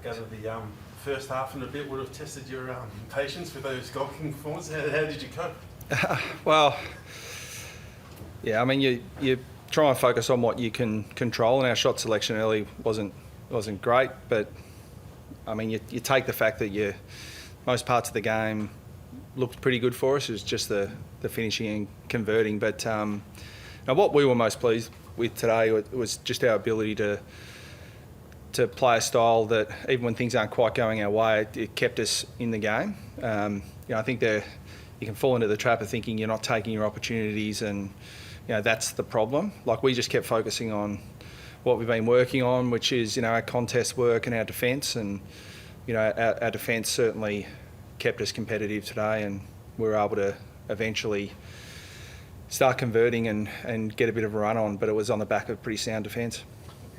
out of the first half and a bit would have tested your patience with those goalkicking performances. How did you cope? Well, yeah, I mean, you try and focus on what you can control, and our shot selection early wasn't great, but I mean, you take the fact that most parts of the game looked pretty good for us. It was just the finishing and converting. But now what we were most pleased with today was just our ability to play a style that even when things aren't quite going our way, it kept us in the game. I think you can fall into the trap of thinking you're not taking your opportunities, and that's the problem. Like, we just kept focusing on what we've been working on, which is our contest work and our defence, and our defence certainly kept us competitive today, and we were able to eventually start converting and get a bit of a run on, but it was on the back of pretty sound defence.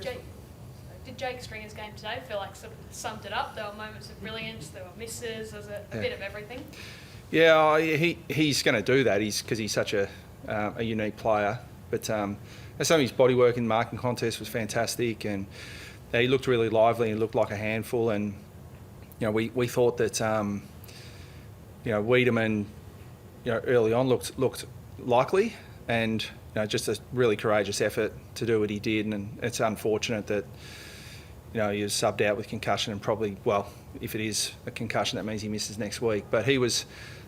Did Jake Stringer's game today feel like sort of summed it up? There were moments of brilliance, there were misses, there was a bit of everything. Yeah, he's going to do that. Because he's such a unique player. But some of his body work in the marking contest was fantastic, and he looked really lively and looked like a handful. And we thought that Wiedemann early on looked likely, and just a really courageous effort to do what he did. And it's unfortunate that he was subbed out with concussion, and probably, well, if it is a concussion, that means he misses next week. But he was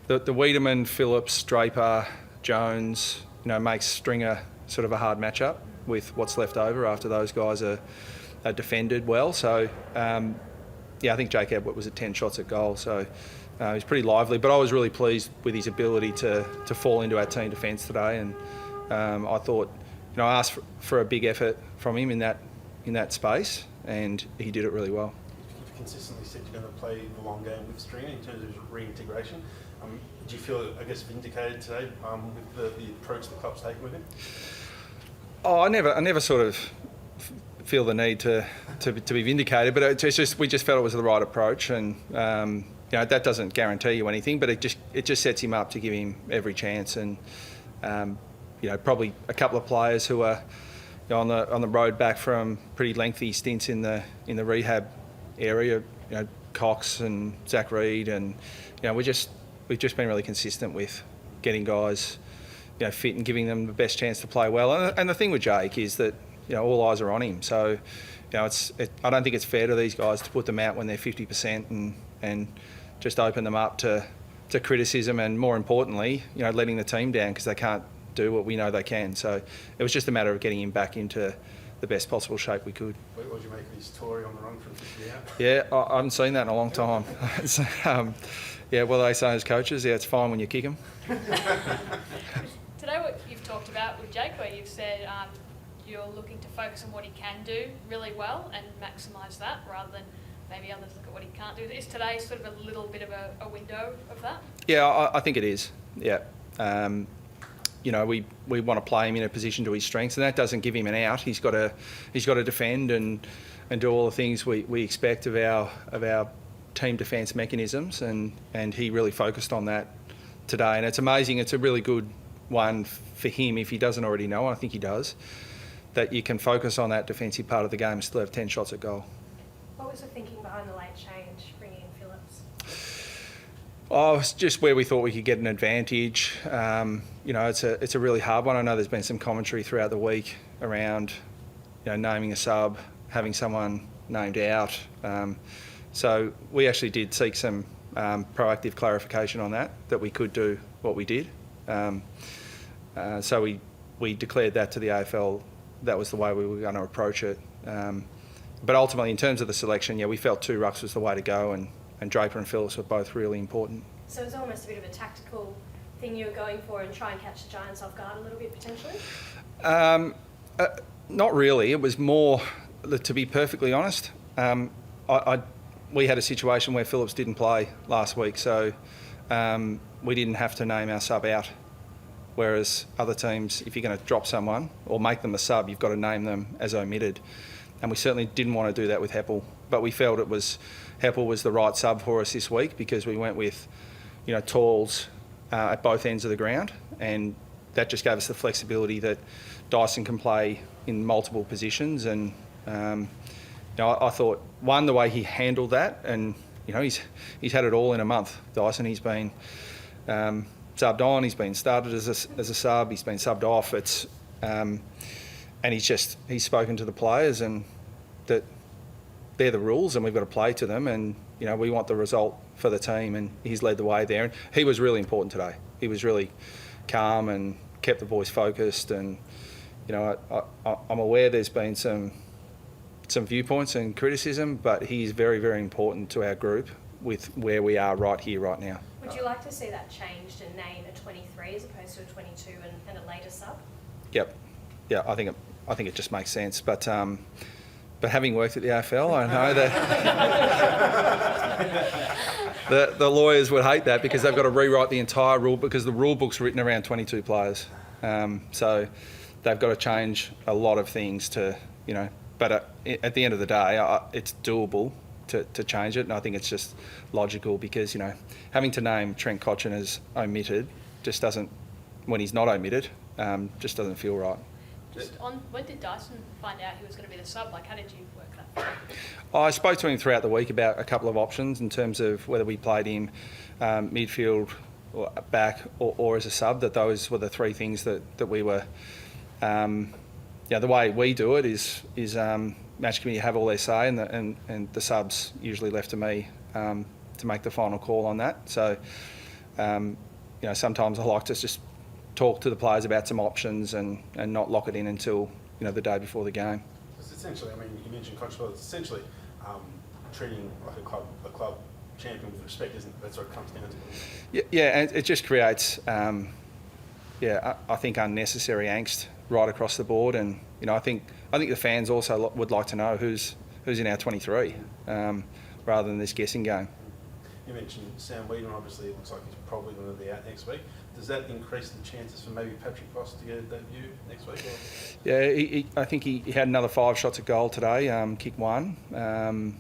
the Wiedemann, Phillips, Draper, Jones, makes Stringer sort of a hard matchup with what's left over after those guys are defended well. So, I think Jake Edward was at 10 shots at goal, so he was pretty lively. But I was really pleased with his ability to fall into our team defence today, and I thought, I asked for a big effort from him in that space, and he did it really well. You've consistently said you're going to play the long game with Stringer in terms of reintegration. Do you feel, vindicated today with the approach the club's taken with him? Oh, I never sort of feel the need to be vindicated, but we just felt it was the right approach, and that doesn't guarantee you anything, but it just sets him up to give him every chance, and probably a couple of players who are on the road back from pretty lengthy stints in the rehab area, Cox and Zach Reed, and we've just been really consistent with getting guys fit and giving them the best chance to play well. And the thing with Jake is that all eyes are on him, so I don't think it's fair to these guys to put them out when they're 50% and just open them up to criticism, and more importantly letting the team down because they can't do what we know they can. So it was just a matter of getting him back into the best possible shape we could. What did you make of his Tory on the run from 50 out? Yeah, I haven't seen that in a long time. Well, they say as coaches, it's fine when you kick them. Today, what you've talked about with Jake, where you've said you're looking to focus on what he can do really well and maximise that rather than maybe others look at what he can't do. Is today sort of a little bit of a window of that? Yeah, I think it is. Yeah. We want to play him in a position to his strengths, and that doesn't give him an out. He's got to defend and do all the things we expect of our team defence mechanisms, and he really focused on that today. And it's amazing. It's a really good one for him if he doesn't already know, and I think he does, that you can focus on that defensive part of the game and still have 10 shots at goal. What was the thinking behind the late change, bringing in Phillips? Oh, it's just where we thought we could get an advantage. It's a really hard one. I know there's been some commentary throughout the week around, naming a sub, having someone named out. So we actually did seek some proactive clarification on that we could do what we did. So we declared that to the AFL. That was the way we were going to approach it. But ultimately, in terms of the selection, we felt two rucks was the way to go, and Draper and Phillips were both really important. So it was almost a bit of a tactical thing you were going for and try and catch the Giants off guard a little bit potentially? Not really. It was more, to be perfectly honest, we had a situation where Phillips didn't play last week, so we didn't have to name our sub out. Whereas other teams, if you're going to drop someone or make them a sub, you've got to name them as omitted. And we certainly didn't want to do that with Heppel, but we felt Heppel was the right sub for us this week because we went with, talls at both ends of the ground, and that just gave us the flexibility that Dyson can play in multiple positions, and I thought, one, the way he handled that, and he's had it all in a month. Dyson, he's been subbed on, he's been started as a sub, he's been subbed off. It's and he's spoken to the players, and that they're the rules, and we've got to play to them, and we want the result for the team, and he's led the way there. And he was really important today. He was really calm and kept the boys focused, and I'm aware there's been some viewpoints and criticism, but he's very, very important to our group with where we are right here, right now. Would you like to see that changed and name a 23 as opposed to a 22 and a later sub? Yep. Yeah, I think it just makes sense. But having worked at the AFL, I know that the lawyers would hate that, because they've got to rewrite the entire rule, because the rule book's written around 22 players. So they've got to change a lot of things to, but at the end of the day, it's doable to change it, and I think it's just logical, because having to name Trent Cotchin as omitted just doesn't, when he's not omitted, just doesn't feel right. Just on, when did Dyson find out he was going to be the sub? Like, how did you work that? I spoke to him throughout the week about a couple of options in terms of whether we played him midfield or back or as a sub. That those were the three things that we were. The way we do it is match committee have all their say, and the subs usually left to me to make the final call on that. So sometimes I like to just talk to the players about some options and not lock it in until the day before the game. It's essentially, you mentioned controversial. It's essentially treating like a club champion with respect, isn't it? That's what it comes down to. Yeah, and it just creates, I think unnecessary angst right across the board, and I think the fans also would like to know who's in our 23, rather than this guessing game. You mentioned Sam Whedon. Obviously, it looks like he's probably going to be out next week. Does that increase the chances for maybe Patrick Voss to get a debut next week? Or? Yeah, I think he had another 5 shots at goal today, kicked 1.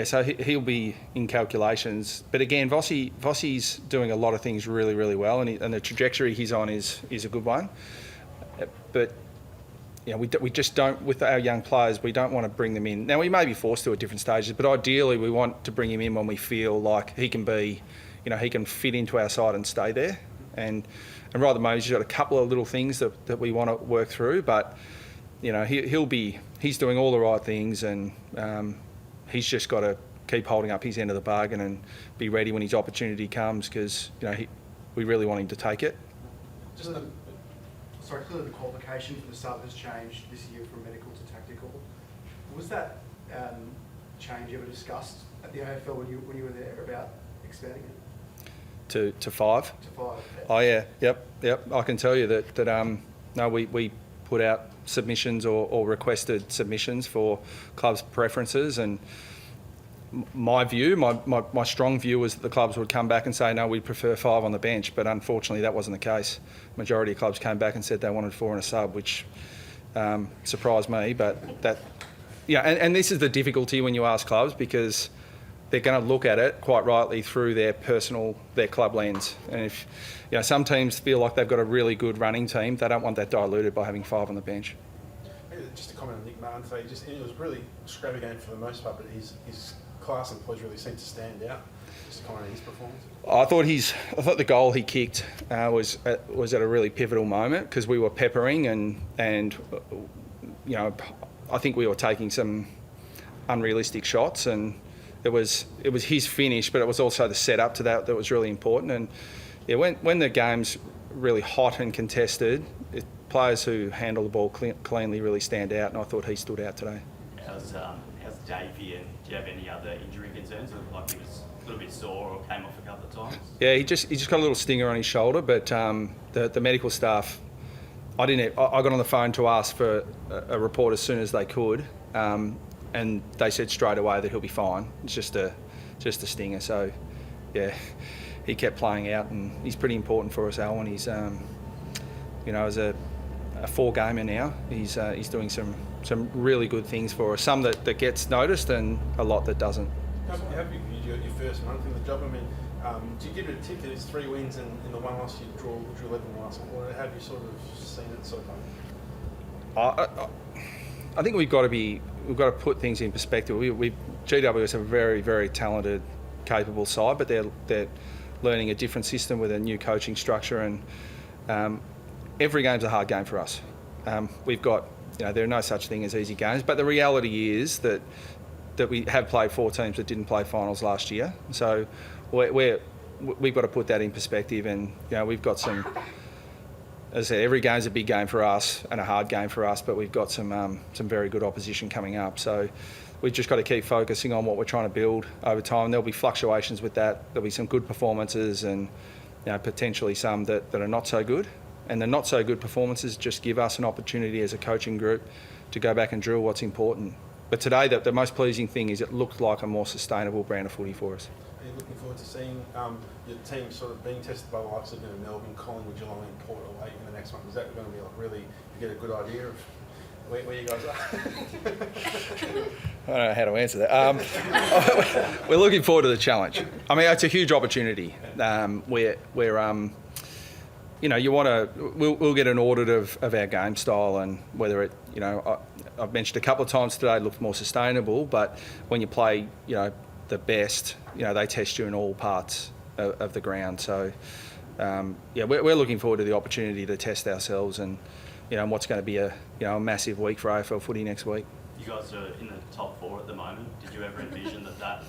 So he'll be in calculations. But again, Vossi's doing a lot of things really, really well, and the trajectory he's on is a good one. But we just don't, with our young players, we don't want to bring them in. Now, we may be forced to at different stages, but ideally we want to bring him in when we feel like he can be, he can fit into our side and stay there. And right at the moment, he's got a couple of little things that we want to work through, but he's doing all the right things, and he's just got to keep holding up his end of the bargain and be ready when his opportunity comes, because we really want him to take it. Clearly the qualification for the sub has changed this year from medical to tactical. Was that change ever discussed at the AFL when you were there about expanding it? To 5? To 5. Yeah. Oh yeah, yep. I can tell you that we put out submissions or requested submissions for clubs' preferences, and my view, my strong view was that the clubs would come back and say, no, we prefer 5 on the bench, but unfortunately that wasn't the case. Majority of clubs came back and said they wanted 4 in a sub, which surprised me. But that, and this is the difficulty when you ask clubs, because they're going to look at it quite rightly through their club lens. And if some teams feel like they've got a really good running team, they don't want that diluted by having 5 on the bench. Just a comment on Nick Martin today. It was really a scrappy game for the most part, but his class and poise really seemed to stand out. Just a comment on his performance. I thought the goal he kicked was at a really pivotal moment, because we were peppering and I think we were taking some unrealistic shots, and it was his finish, but it was also the setup to that was really important. And when the game's really hot and contested, players who handle the ball cleanly really stand out, and I thought he stood out today. How's Davey, and do you have any other injury concerns? It looked like he was a little bit sore or came off a couple of times. Yeah, he just got a little stinger on his shoulder, but the medical staff, I got on the phone to ask for a report as soon as they could, and they said straight away that he'll be fine. It's just a stinger. So yeah, he kept playing out, and he's pretty important for us, Alwyn. He's as a 4-gamer now, he's doing some really good things for us. Some that gets noticed, and a lot that doesn't. How have you viewed your first month in the job? Do you give it a tick that it's 3 wins and in the 1 loss you drew 11 last week? Or have you sort of seen it so far? I think we've got to be we've got to put things in perspective. GWS are a very, very talented, capable side, but they're learning a different system with a new coaching structure, and every game's a hard game for us. We've got, there are no such thing as easy games, but the reality is that we have played 4 teams that didn't play finals last year. So we've got to put that in perspective, and we've got some. As I said, every game's a big game for us and a hard game for us, but we've got some very good opposition coming up. So we've just got to keep focusing on what we're trying to build over time. There'll be fluctuations with that. There'll be some good performances and potentially some that are not so good. And the not so good performances just give us an opportunity as a coaching group to go back and drill what's important. But today, the most pleasing thing is it looked like a more sustainable brand of footy for us. Are you looking forward to seeing your team sort of being tested by the likes of Melbourne, Collingwood, Geelong and Port away in the next one? Is that going to be like really, you get a good idea of where you guys are? I don't know how to answer that. We're looking forward to the challenge. I mean, it's a huge opportunity. We're you want to. We'll get an audit of our game style and whether it. I've mentioned a couple of times today it looked more sustainable, but when you play, the best, they test you in all parts of the ground. So, we're looking forward to the opportunity to test ourselves and, what's going to be a massive week for AFL footy next week. You guys are in the top 4 at the moment. Did you ever envision that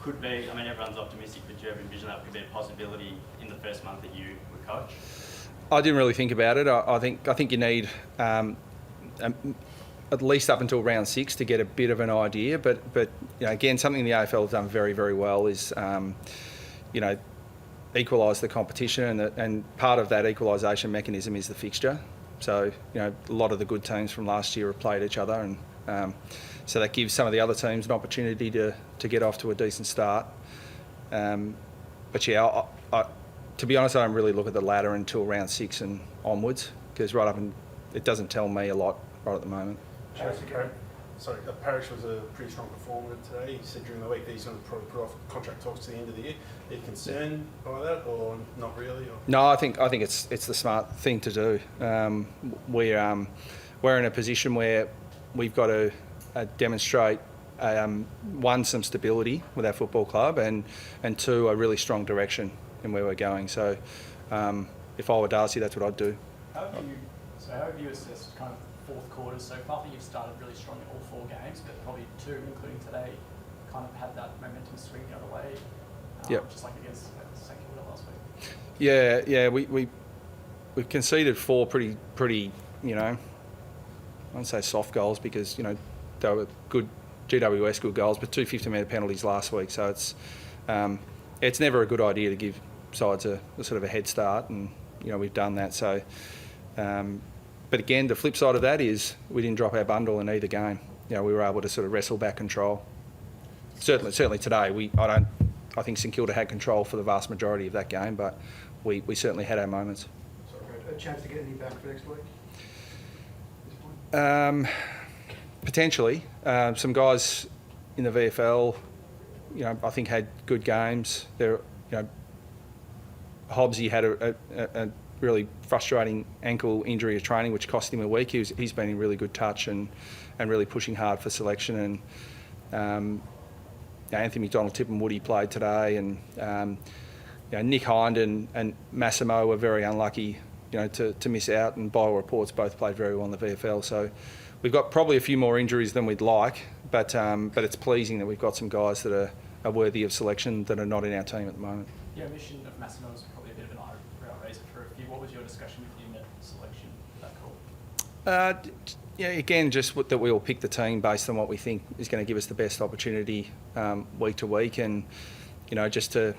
could be? I mean, everyone's optimistic, but did you ever envision that could be a possibility in the first month that you were coach? I didn't really think about it. I think you need. At least up until round 6 to get a bit of an idea, but again, something the AFL have done very, very well is equalise the competition, and part of that equalisation mechanism is the fixture. So a lot of the good teams from last year have played each other, and so that gives some of the other teams an opportunity to get off to a decent start. But to be honest, I don't really look at the ladder until round 6 and onwards, because it doesn't tell me a lot right at the moment. Parrish was a pretty strong performer today. He said during the week that he's going to probably put off contract talks to the end of the year. Are you concerned by that, or not really? Or? No, I think it's the smart thing to do. We're in a position where we've got to demonstrate one, some stability with our football club, and 2, a really strong direction in where we're going. So, if I were Darcy, that's what I'd do. How have you assessed kind of fourth quarter so far? I think you've started really strong in all 4 games, but probably 2, including today, kind of had that momentum swing the other way. Just like against the second quarter last week. Yeah, we conceded 4 pretty, I won't say soft goals because they were good GWS good goals, but 2 50-metre penalties last week. So it's never a good idea to give sides a sort of a head start, and we've done that. So. But again, the flip side of that is we didn't drop our bundle in either game. We were able to sort of wrestle back control. Certainly today, I think St Kilda had control for the vast majority of that game, but we certainly had our moments. A chance to get any back for next week? At this point? Potentially. Some guys in the VFL, I think had good games. Hobbsy had a really frustrating ankle injury of training, which cost him a week. He's been in really good touch and really pushing hard for selection. And Anthony McDonald-Tippin Woody played today, and Nick Hind and Massimo were very unlucky, to miss out. And by all reports, both played very well in the VFL. So we've got probably a few more injuries than we'd like, but it's pleasing that we've got some guys that are worthy of selection that are not in our team at the moment. Yeah, omission of Massimo was probably a bit of an eyebrow raiser for a few. What was your discussion with him at selection for that call? Again, just that we all pick the team based on what we think is going to give us the best opportunity week to week, and just to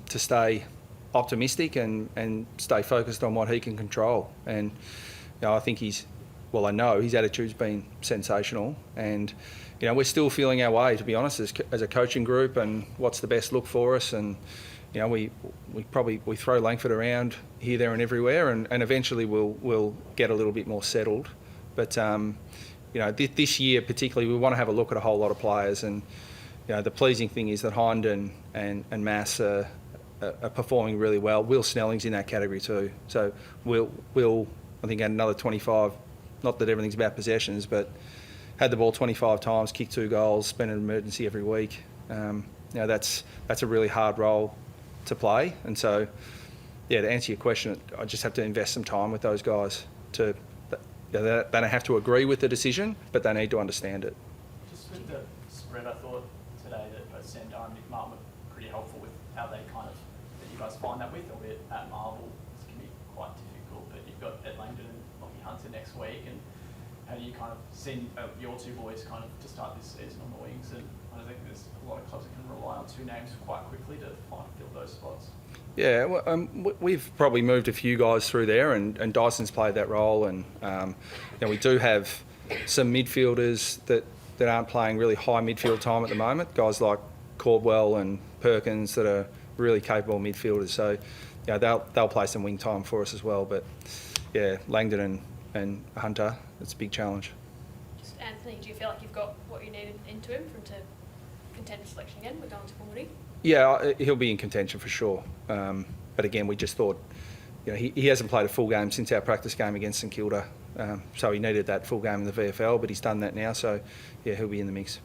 stay optimistic and stay focused on what he can control. And I think I know his attitude's been sensational, and we're still feeling our way, to be honest, as a coaching group, and what's the best look for us. And we throw Langford around here, there, and everywhere, and eventually we'll get a little bit more settled. But this year particularly, we want to have a look at a whole lot of players, and the pleasing thing is that Hind and Mass are performing really well. Will Snelling's in that category too, so we'll I think add another 25. Not that everything's about possessions, but had the ball 25 times, kicked 2 goals, spent an emergency every week. That's a really hard role to play, and so to answer your question, I just have to invest some time with those guys. They don't have to agree with the decision, but they need to understand it. Just with the spread, I thought today that both Sendo and Nick Martin were pretty helpful with how they that you guys find that with, albeit at Marvel, it can be quite difficult, but you've got Ed Langdon and Lockie Hunter next week, and how do you see your 2 boys to start this season on the wings? And I think there's a lot of clubs that can rely on 2 names quite quickly to fill those spots. Yeah, well, we've probably moved a few guys through there, and Dyson's played that role, and we do have some midfielders that aren't playing really high midfield time at the moment. Guys like Caldwell and Perkins that are really capable midfielders. So they'll play some wing time for us as well. But Langdon and Hunter, it's a big challenge. Just Anthony, do you feel like you've got what you needed into him to contend for selection again? We're going to Footy. Yeah, he'll be in contention for sure. But again, we just thought, he hasn't played a full game since our practice game against St Kilda. So he needed that full game in the VFL, but he's done that now. So, he'll be in the mix.